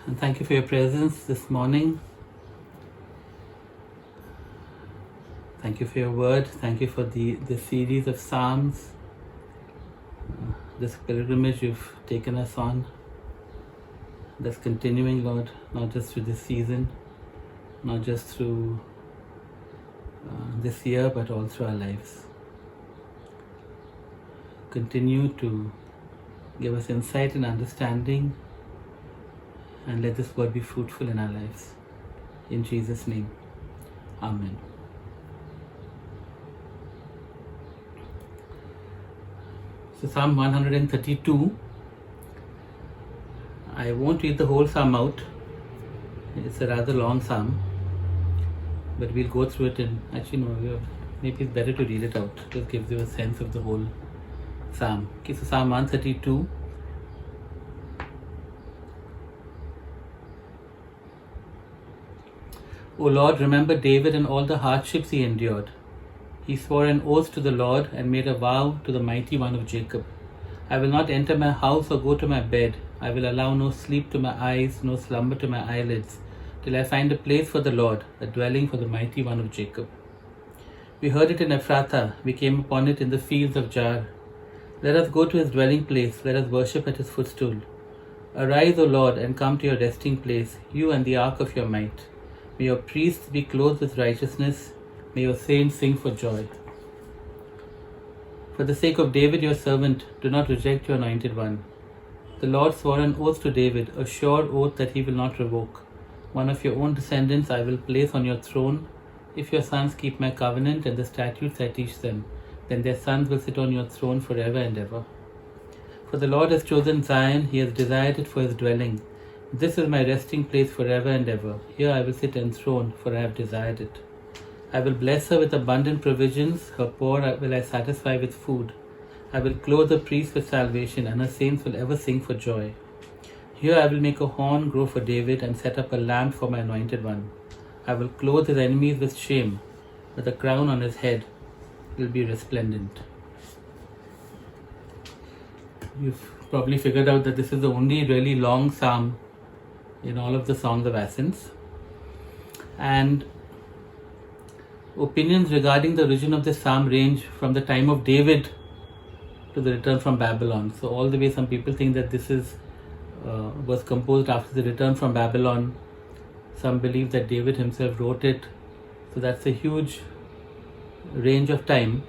And thank you for your presence this morning. Thank you for your word. Thank you for the series of Psalms, this pilgrimage you've taken us on. That's continuing, Lord, not just through this season, not just through this year, but all through our lives. Continue to give us insight and understanding, and let this word be fruitful in our lives. In Jesus' name, Amen. So Psalm 132, I won't read the whole psalm out. It's a rather long psalm, but we'll go through it in, maybe it's better to read it out. It just gives you a sense of the whole psalm. Okay, so Psalm 132. O Lord, remember David and all the hardships he endured. He swore an oath to the Lord and made a vow to the Mighty One of Jacob. I will not enter my house or go to my bed. I will allow no sleep to my eyes, no slumber to my eyelids, till I find a place for the Lord, a dwelling for the Mighty One of Jacob. We heard it in Ephrathah, we came upon it in the fields of Jaar. Let us go to his dwelling place, let us worship at his footstool. Arise, O Lord, and come to your resting place, you and the ark of your might. May your priests be clothed with righteousness, may your saints sing for joy. For the sake of David your servant, do not reject your anointed one. The Lord swore an oath to David, a sure oath that he will not revoke. One of your own descendants I will place on your throne. If your sons keep my covenant and the statutes I teach them, then their sons will sit on your throne forever and ever. For the Lord has chosen Zion, he has desired it for his dwelling. This is my resting place forever and ever. Here I will sit enthroned, for I have desired it. I will bless her with abundant provisions, her poor will I satisfy with food. I will clothe the priests with salvation, and her saints will ever sing for joy. Here I will make a horn grow for David, and set up a lamp for my anointed one. I will clothe his enemies with shame, but the crown on his head will be resplendent. You've probably figured out that this is the only really long psalm in all of the Songs of Ascents. And opinions regarding the origin of this psalm range from the time of David to the return from Babylon. So all the way some people think that this was composed after the return from Babylon. Some believe that David himself wrote it. So that's a huge range of time.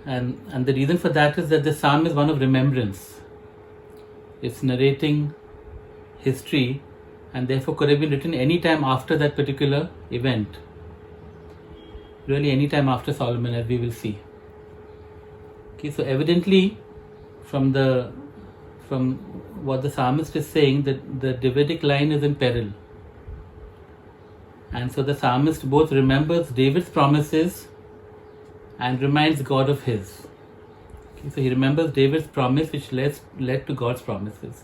And the reason for that is that the psalm is one of remembrance. It's narrating history, and therefore could have been written any time after that particular event. Really any time after Solomon, as we will see. Okay, so evidently from what the psalmist is saying, that the Davidic line is in peril. And so the psalmist both remembers David's promises and reminds God of his. Okay, so he remembers David's promise, which led to God's promises.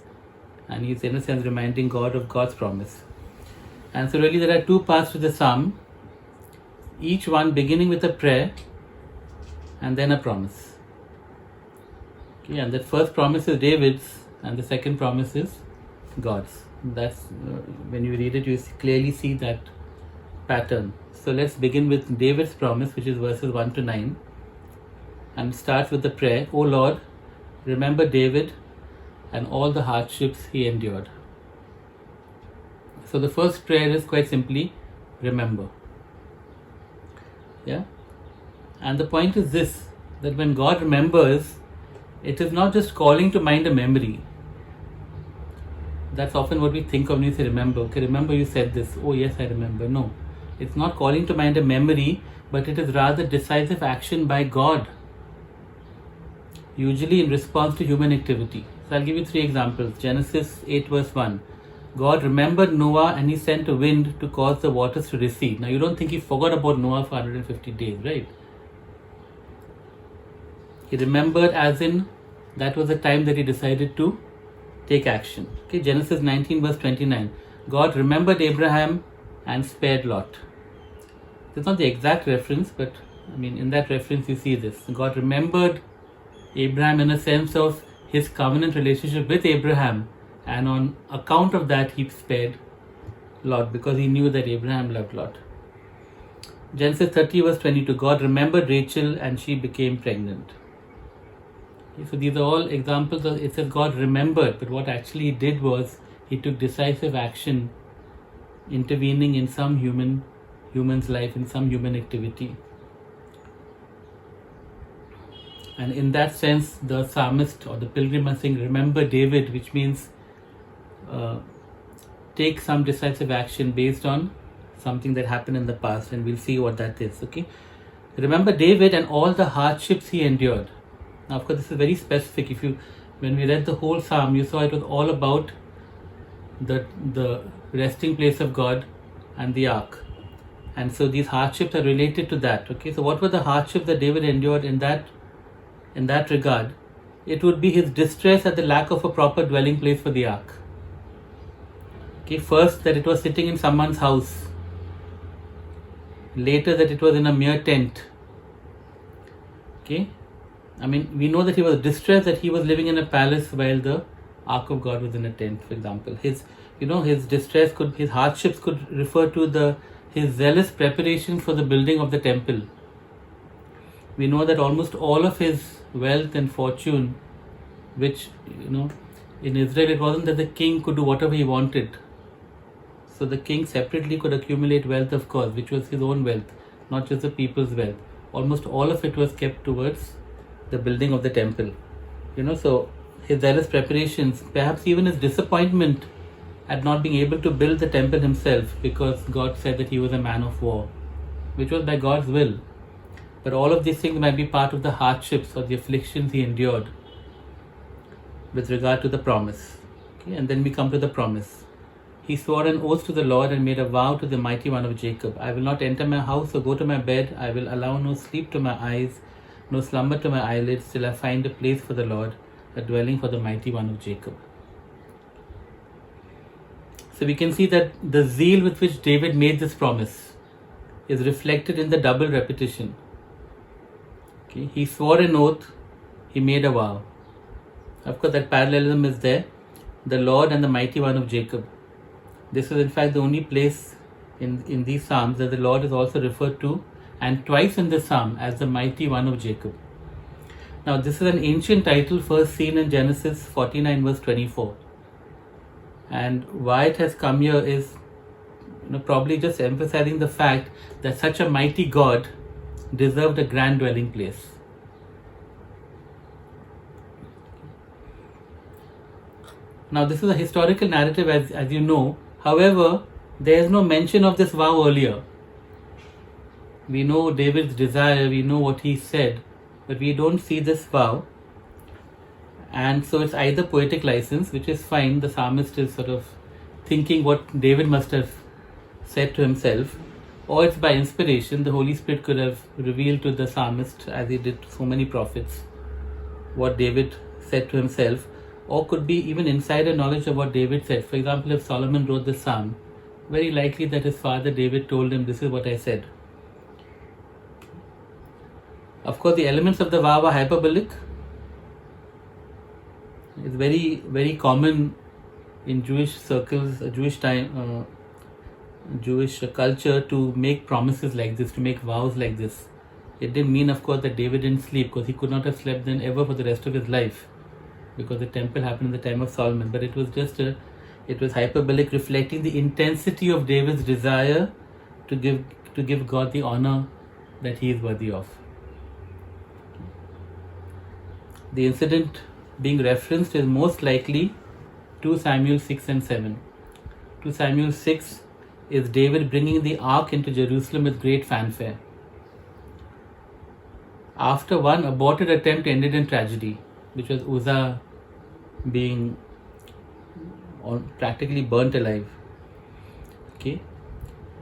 And he's in a sense reminding God of God's promise. And so really there are two parts to the psalm, each one beginning with a prayer and then a promise. Okay, and that first promise is David's, and the second promise is God's. That's when you read it, you clearly see that pattern. So let's begin with David's promise, which is verses 1 to 9, and starts with the prayer. O Lord, remember David and all the hardships he endured. So the first prayer is quite simply, remember. Yeah? And the point is this, that when God remembers, it is not just calling to mind a memory. That's often what we think of when we say remember. Okay, remember you said this. Oh yes, I remember. No. It's not calling to mind a memory, but it is rather decisive action by God, usually in response to human activity. So I'll give you 3 examples. Genesis 8 verse 1. God remembered Noah and he sent a wind to cause the waters to recede. Now you don't think he forgot about Noah for 150 days, right? He remembered as in that was the time that he decided to take action. Okay, Genesis 19 verse 29. God remembered Abraham and spared Lot. It's not the exact reference, but in that reference you see this. God remembered Abraham in a sense of his covenant relationship with Abraham and on account of that he spared Lot, because he knew that Abraham loved Lot. Genesis 30 verse 22, God remembered Rachel and she became pregnant. So these are all examples of, it says God remembered, but what actually he did was he took decisive action, intervening in some human's life, in some human activity. And in that sense, the psalmist or the pilgrim are saying, remember David, which means take some decisive action based on something that happened in the past, and we'll see what that is. Okay, remember David and all the hardships he endured. Now, of course, this is very specific. When we read the whole psalm, you saw it was all about the resting place of God and the ark, and so these hardships are related to that. Okay, so what were the hardships that David endured in that regard? It would be his distress at the lack of a proper dwelling place for the ark. Okay, first that it was sitting in someone's house, later that it was in a mere tent. Okay, I mean, we know that he was distressed that he was living in a palace while the ark of God was in a tent, for example. His distress his hardships could refer to his zealous preparation for the building of the temple. We know that almost all of his wealth and fortune, which, in Israel it wasn't that the king could do whatever he wanted. So the king separately could accumulate wealth, of course, which was his own wealth, not just the people's wealth. Almost all of it was kept towards the building of the temple. So his zealous preparations, perhaps even his disappointment at not being able to build the temple himself, because God said that he was a man of war, which was by God's will. But all of these things might be part of the hardships or the afflictions he endured with regard to the promise. Okay, and then we come to the promise. He swore an oath to the Lord and made a vow to the Mighty One of Jacob. I will not enter my house or go to my bed. I will allow no sleep to my eyes, no slumber to my eyelids, till I find a place for the Lord, a dwelling for the Mighty One of Jacob. So we can see that the zeal with which David made this promise is reflected in the double repetition. Okay, he swore an oath, he made a vow. Of course, that parallelism is there, the Lord and the Mighty One of Jacob. This is in fact the only place in these Psalms that the Lord is also referred to, and twice in this Psalm, as the Mighty One of Jacob. Now this is an ancient title first seen in Genesis 49 verse 24. And why it has come here is probably just emphasizing the fact that such a mighty God deserved a grand dwelling place. Now this is a historical narrative, as you know. However, there is no mention of this vow earlier. We know David's desire, we know what he said, but we don't see this vow. And so it's either poetic license, which is fine, the psalmist is sort of thinking what David must have said to himself, or it's by inspiration. The Holy Spirit could have revealed to the psalmist, as he did to so many prophets, what David said to himself, or could be even insider knowledge of what David said. For example, if Solomon wrote the psalm, very likely that his father David told him, this is what I said. Of course, the elements of the vow are hyperbolic. It's very, very common in Jewish circles, Jewish culture, to make promises like this, to make vows like this. It didn't mean, of course, that David didn't sleep, because he could not have slept then ever for the rest of his life, because the temple happened in the time of Solomon. But it was it was hyperbolic, reflecting the intensity of David's desire to give God the honor that he is worthy of. The incident being referenced is most likely 2 Samuel 6 and 7. 2 Samuel 6 is David bringing the ark into Jerusalem with great fanfare. After one aborted attempt ended in tragedy, which was Uzzah being practically burnt alive. Okay,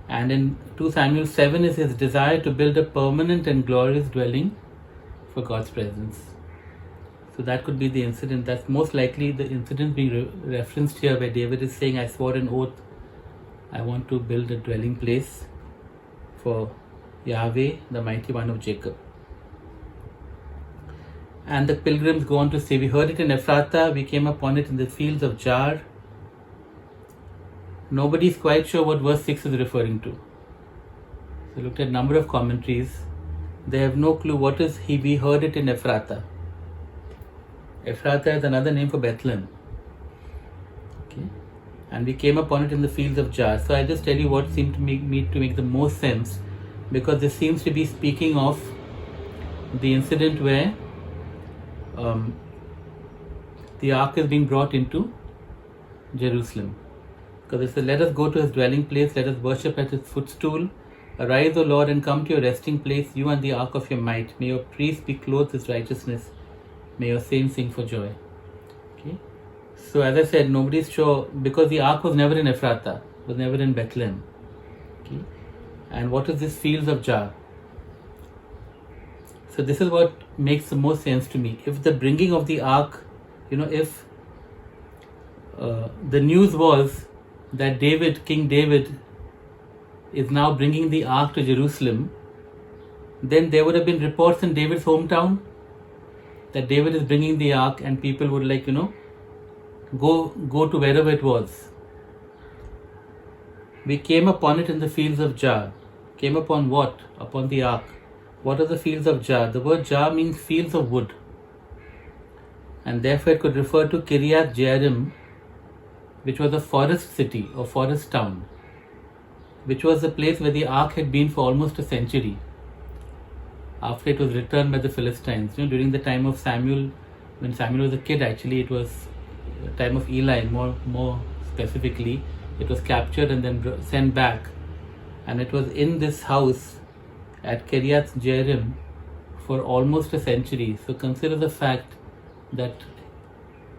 and in 2 Samuel 7 is his desire to build a permanent and glorious dwelling for God's presence. So that could be the incident. That's most likely the incident being referenced here, where David is saying, I swore an oath, I want to build a dwelling place for Yahweh, the Mighty One of Jacob. And the pilgrims go on to say, we heard it in Ephrathah, we came upon it in the fields of Jar, Nobody is quite sure what verse 6 is referring to. So looked at a number of commentaries. They have no clue what is he. We heard it in Ephrata. Ephrata is another name for Bethlehem. Okay. And we came upon it in the fields of Jar. So I'll just tell you what seemed to me to make the most sense, because this seems to be speaking of the incident where the ark is being brought into Jerusalem. Because it says, let us go to his dwelling place, let us worship at his footstool. Arise, O Lord, and come to your resting place, you and the ark of your might. May your priests be clothed with righteousness. May your saints sing for joy. Okay. So as I said, nobody is sure, because the ark was never in Ephrata, was never in Bethlehem. Okay. And what is this fields of Jar? So this is what makes the most sense to me. If the bringing of the ark, if the news was that King David is now bringing the ark to Jerusalem, then there would have been reports in David's hometown that David is bringing the ark, and people would go to wherever it was. We came upon it in the fields of Jar. Came upon what? Upon the ark. What are the fields of Jar? The word Jar means fields of wood, and therefore it could refer to Kiryat Jearim, which was a forest city or forest town, which was the place where the ark had been for almost a century after it was returned by the Philistines. During the time of Samuel, when Samuel was a kid, actually it was the time of Eli, more specifically, it was captured and then sent back, and it was in this house at Kiryat Jearim for almost a century. So consider the fact that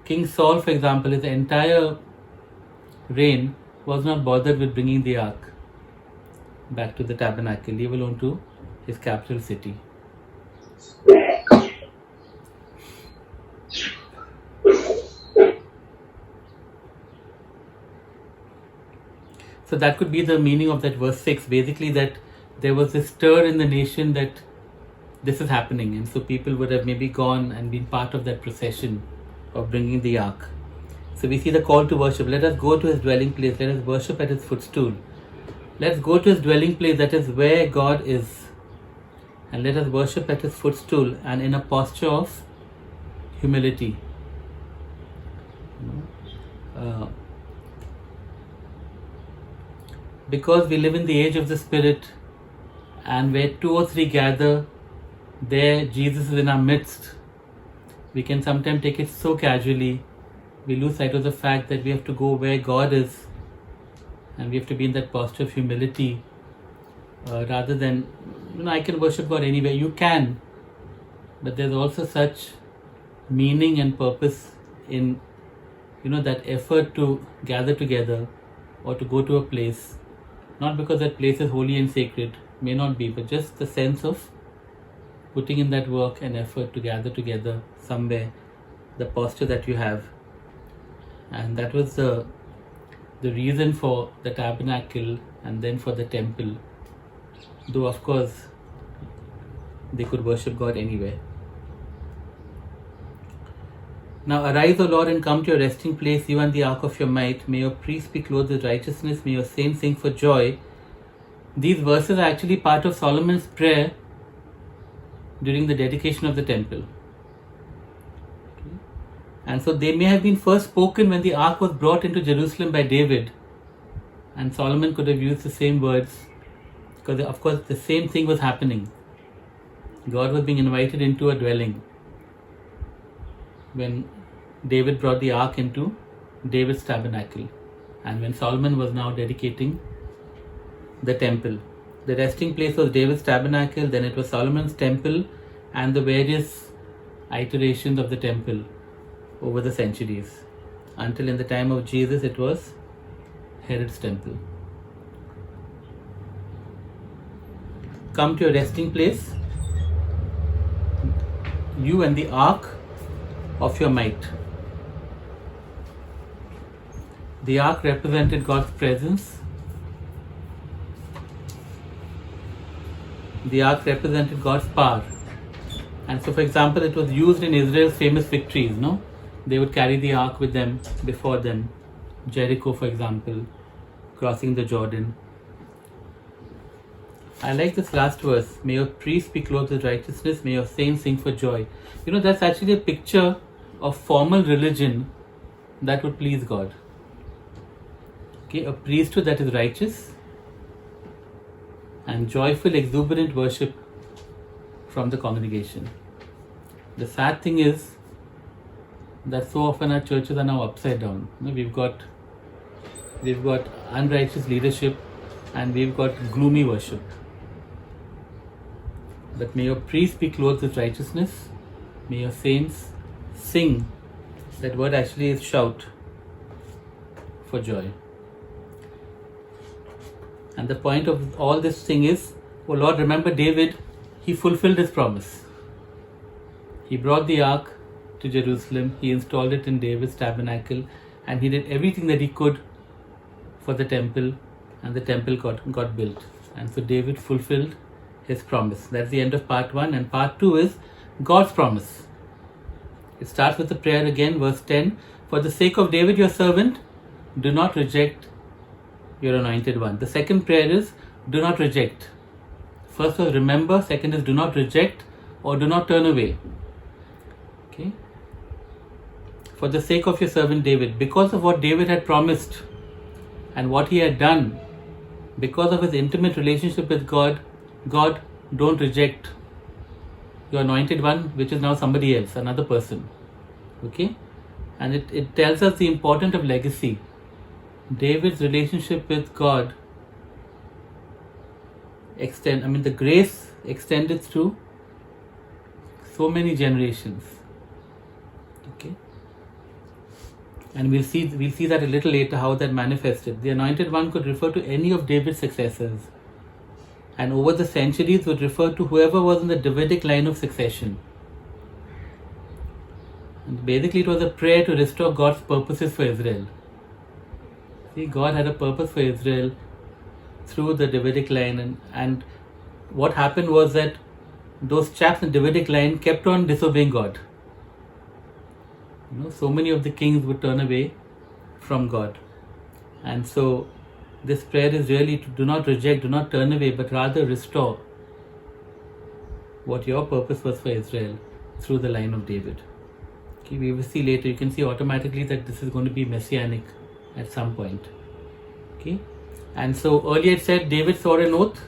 King Saul, for example, his entire reign was not bothered with bringing the ark back to the tabernacle, leave alone to his capital city. So that could be the meaning of that verse 6, basically that there was a stir in the nation that this is happening, and so people would have maybe gone and been part of that procession of bringing the ark. So we see the call to worship. Let us go to his dwelling place, let us worship at his footstool. Let's go to his dwelling place, that is where God is, and let us worship at his footstool, and in a posture of humility. Because we live in the age of the Spirit, and where 2 or 3 gather, there Jesus is in our midst. We can sometimes take it so casually. We lose sight of the fact that we have to go where God is, and we have to be in that posture of humility, rather than, I can worship God anywhere. You can, but there's also such meaning and purpose in, that effort to gather together or to go to a place, not because that place is holy and sacred, may not be, but just the sense of putting in that work and effort to gather together somewhere, the posture that you have. And that was the reason for the tabernacle and then for the temple, though of course they could worship God anywhere. Now arise, O Lord, and come to your resting place, you and the ark of your might. May your priests be clothed with righteousness, may your saints sing for joy. These verses are actually part of Solomon's prayer during the dedication of the temple. And so they may have been first spoken when the ark was brought into Jerusalem by David, and Solomon could have used the same words, because of course the same thing was happening. God was being invited into a dwelling when David brought the ark into David's tabernacle, and when Solomon was now dedicating the temple. The resting place was David's tabernacle, then it was Solomon's temple, and the various iterations of the temple over the centuries, until in the time of Jesus it was Herod's temple. Come to your resting place, you and the ark of your might. The ark represented God's presence. The ark represented God's power. And so, for example, it was used in Israel's famous victories, They would carry the ark with them, before them. Jericho, for example, crossing the Jordan. I like this last verse. May your priests be clothed with righteousness, may your saints sing for joy. You know, that's actually a picture of formal religion that would please God. Okay, a priesthood that is righteous and joyful, exuberant worship from the congregation. The sad thing is that so often our churches are now upside down. You know, we've got unrighteous leadership and we've got gloomy worship. But may your priests be clothed with righteousness, may your saints sing. That word actually is shout for joy. And the point of all this thing is, oh Lord, remember David, he fulfilled his promise. He brought the ark to Jerusalem, he installed it in David's tabernacle, and he did everything that he could for the temple, and the temple got built. And so David fulfilled his promise. That's the end of part 1, and part 2 is God's promise. It starts with the prayer again, verse 10. For the sake of David your servant, do not reject your anointed one. The second prayer is, do not reject. First was remember, second is do not reject or do not turn away. Okay. For the sake of your servant David, because of what David had promised and what he had done, because of his intimate relationship with God, God, don't reject your anointed one, which is now somebody else, another person. Okay? And it tells us the importance of legacy. David's relationship with God the grace extended through so many generations. Okay? And we'll see that a little later how that manifested. The anointed one could refer to any of David's successors, and over the centuries would refer to whoever was in the Davidic line of succession. And basically, it was a prayer to restore God's purposes for Israel. See, God had a purpose for Israel through the Davidic line, and what happened was that those chaps in the Davidic line kept on disobeying God. You know, so many of the kings would turn away from God. And so this prayer is really to do not reject, do not turn away, but rather restore what your purpose was for Israel through the line of David. Okay, we will see later. You can see automatically that this is going to be messianic at some point. Okay, and so earlier it said David swore an oath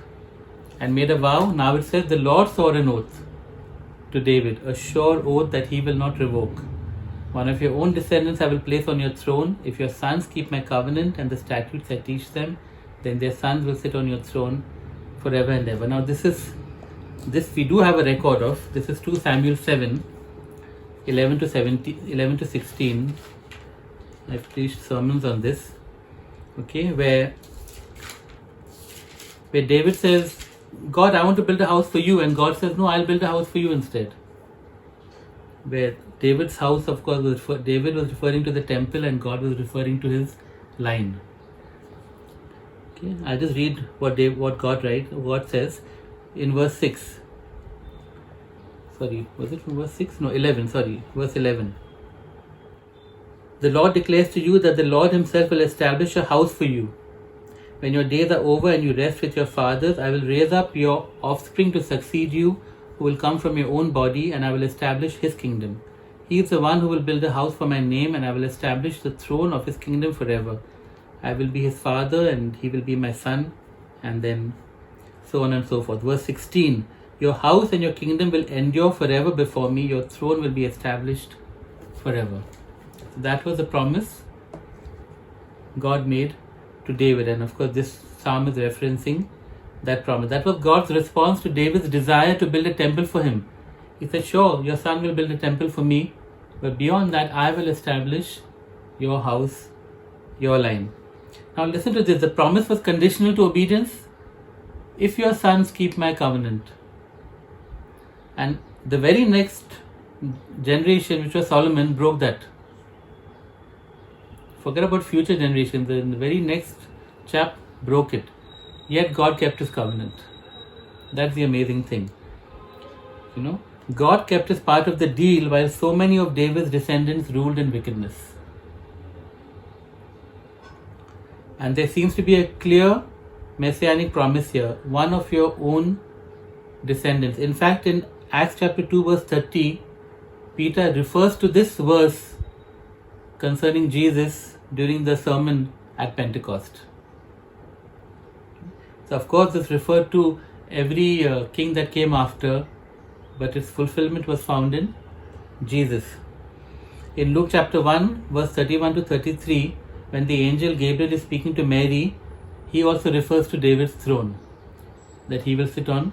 and made a vow. Now it says the Lord swore an oath to David, a sure oath that he will not revoke. One of your own descendants I will place on your throne. If your sons keep my covenant and the statutes I teach them, then their sons will sit on your throne forever and ever. Now this we do have a record of. This is 2 Samuel 7, 11 to 16. I've preached sermons on this. Okay, where David says, God, I want to build a house for you, and God says, no, I'll build a house for you instead. Where David's house, of course, David was referring to the temple and God was referring to his line. Okay, I'll just read what God says in verse 6. Sorry, was it from verse 6? No, 11, sorry, verse 11. The Lord declares to you that the Lord himself will establish a house for you. When your days are over and you rest with your fathers, I will raise up your offspring to succeed you, who will come from your own body, and I will establish his kingdom. He is the one who will build a house for my name, and I will establish the throne of his kingdom forever. I will be his father, and he will be my son, and then so on and so forth. Verse 16, your house and your kingdom will endure forever before me. Your throne will be established forever. So that was the promise God made to David, and of course this psalm is referencing that promise. That was God's response to David's desire to build a temple for him. He said, sure, your son will build a temple for me, but beyond that I will establish your house, your line. Now listen to this. The promise was conditional to obedience. If your sons keep my covenant. And the very next generation, which was Solomon, broke that. Forget about future generations. The very next chap broke it. Yet God kept his covenant. That's the amazing thing. You know, God kept his part of the deal while so many of David's descendants ruled in wickedness. And there seems to be a clear messianic promise here, one of your own descendants. In fact, in Acts chapter 2 verse 30, Peter refers to this verse concerning Jesus during the sermon at Pentecost. So of course this referred to every king that came after, but its fulfillment was found in Jesus. In Luke chapter 1 verse 31 to 33, when the angel Gabriel is speaking to Mary, he also refers to David's throne, that he will sit on,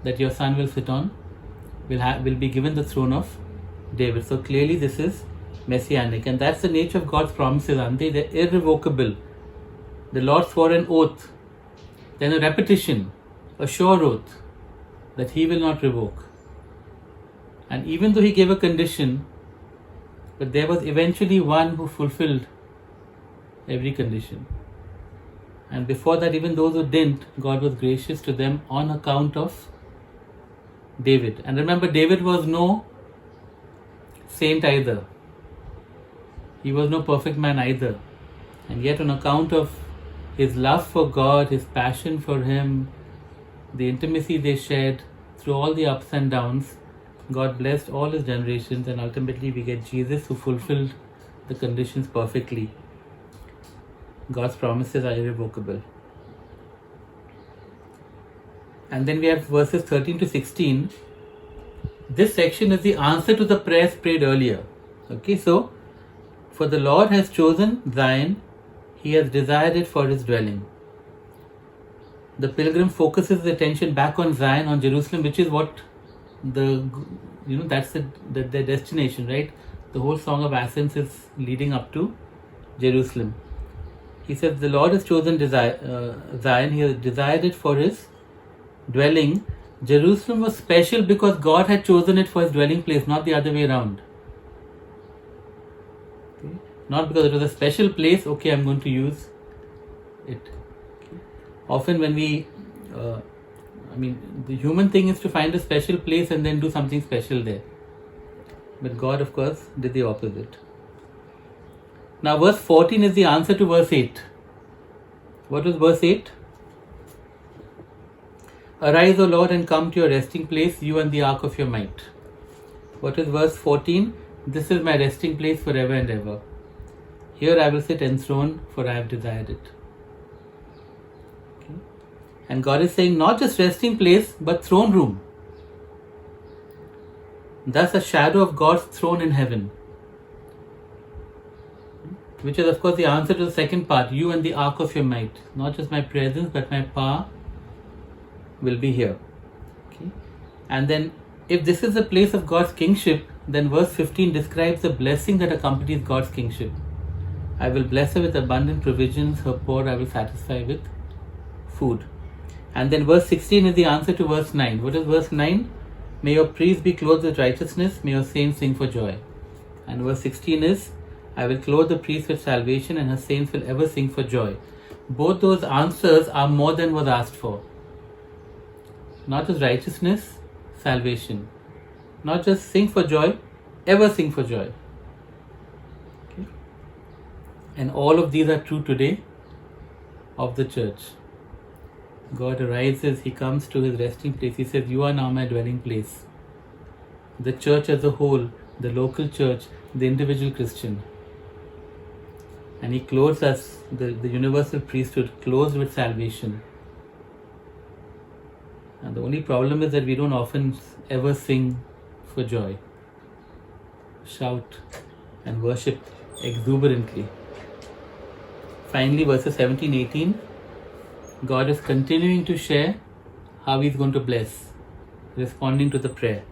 that your son will sit on, will be given the throne of David. So clearly this is messianic, and that's the nature of God's promises, aren't they? They're irrevocable. The Lord swore an oath, then a repetition, a sure oath that he will not revoke. And even though he gave a condition, but there was eventually one who fulfilled every condition. And before that, even those who didn't, God was gracious to them on account of David. And remember, David was no saint either. He was no perfect man either. And yet on account of his love for God, his passion for him, the intimacy they shared through all the ups and downs, God blessed all his generations, and ultimately we get Jesus, who fulfilled the conditions perfectly. God's promises are irrevocable. And then we have verses 13 to 16. This section is the answer to the prayers prayed earlier. Okay, so, for the Lord has chosen Zion, he has desired it for his dwelling. The pilgrim focuses his attention back on Zion, on Jerusalem, which is what that's the destination, right? The whole Song of Ascents is leading up to Jerusalem. He says the Lord has chosen Zion, he has desired it for his dwelling. Jerusalem was special because God had chosen it for his dwelling place, not the other way around. Okay? Not because it was a special place, okay, I'm going to use it. Okay? Often when we, the human thing is to find a special place and then do something special there. But God, of course, did the opposite. Now verse 14 is the answer to verse 8. What was verse 8? Arise, O Lord, and come to your resting place, you and the ark of your might. What is verse 14? This is my resting place forever and ever. Here I will sit enthroned, for I have desired it. Okay. And God is saying not just resting place, but throne room. Thus a shadow of God's throne in heaven. Which is of course the answer to the second part, you and the ark of your might. Not just my presence, but my power will be here. Okay. And then if this is the place of God's kingship, then verse 15 describes the blessing that accompanies God's kingship. I will bless her with abundant provisions, her poor I will satisfy with food. And then verse 16 is the answer to verse 9. What is verse 9? May your priests be clothed with righteousness, may your saints sing for joy. And verse 16 is, I will clothe the priest with salvation, and her saints will ever sing for joy. Both those answers are more than was asked for. Not just righteousness, salvation. Not just sing for joy, ever sing for joy. Okay. And all of these are true today of the church. God arises, he comes to his resting place. He says, you are now my dwelling place. The church as a whole, the local church, the individual Christian. And he clothes us, the universal priesthood, clothed with salvation. And the only problem is that we don't often ever sing for joy, shout and worship exuberantly. Finally, verses 17-18, God is continuing to share how he's going to bless, responding to the prayer.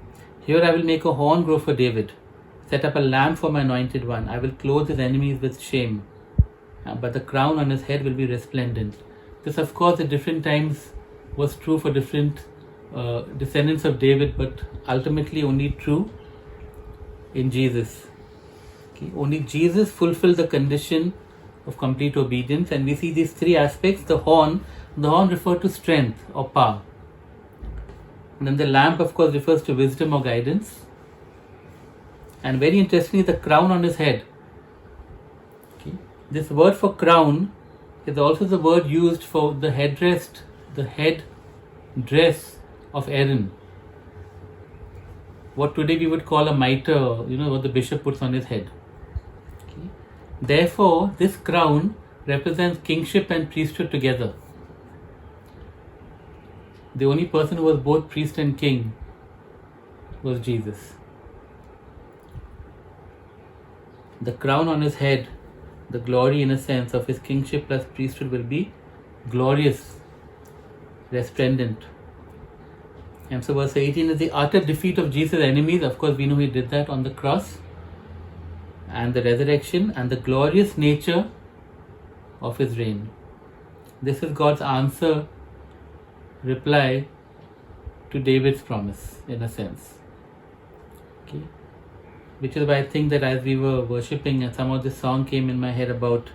Here I will make a horn grow for David, set up a lamp for my anointed one. I will clothe his enemies with shame, but the crown on his head will be resplendent. This, of course, at different times was true for different descendants of David, but ultimately only true in Jesus. Okay? Only Jesus fulfilled the condition of complete obedience, and we see these three aspects. The horn referred to strength or power. And then the lamp, of course, refers to wisdom or guidance. And very interestingly, the crown on his head. Okay? This word for crown is also the word used for the headdress of Aaron. What today we would call a mitre, what the bishop puts on his head. Okay. Therefore, this crown represents kingship and priesthood together. The only person who was both priest and king was Jesus. The crown on his head, the glory in a sense of his kingship plus priesthood will be glorious, resplendent. And so verse 18 is the utter defeat of Jesus' enemies. Of course, we know he did that on the cross, and the resurrection, and the glorious nature of his reign. This is God's reply to David's promise, in a sense. Okay. Which is why I think that as we were worshipping, and somehow this song came in my head about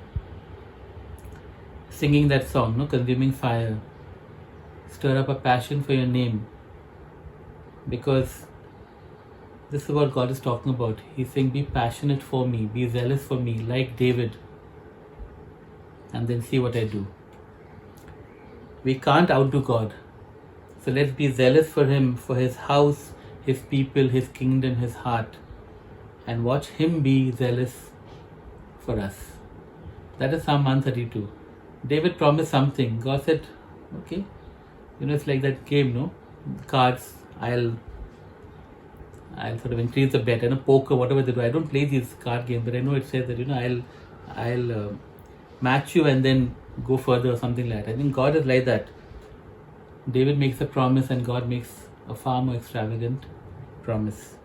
singing that song, consuming fire, stir up a passion for your name. Because this is what God is talking about. He's saying, be passionate for me, be zealous for me, like David, and then see what I do. We can't outdo God. So let's be zealous for Him, for His house, His people, His kingdom, His heart, and watch Him be zealous for us. That is Psalm 132. David promised something. God said, okay, it's like that game, cards, I'll sort of increase the bet, poker, whatever they do. I don't play these card games, but I know it says that, I'll match you and then go further or something like that. I think God is like that. David makes a promise and God makes a far more extravagant promise.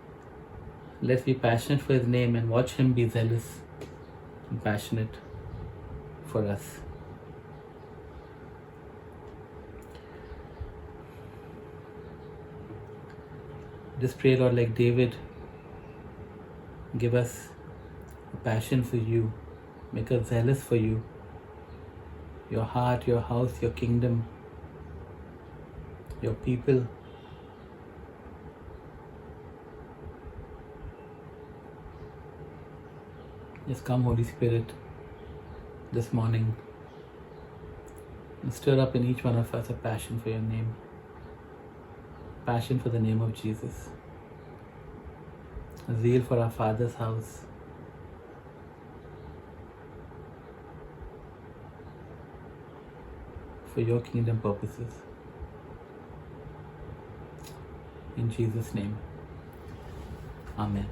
Let's be passionate for His name and watch Him be zealous and passionate for us. Just pray, Lord, like David, give us a passion for You, make us zealous for You, Your heart, Your house, Your kingdom, Your people. Just come, Holy Spirit, this morning and stir up in each one of us a passion for Your name, passion for the name of Jesus, a zeal for our Father's house, for Your kingdom purposes. In Jesus' name, Amen.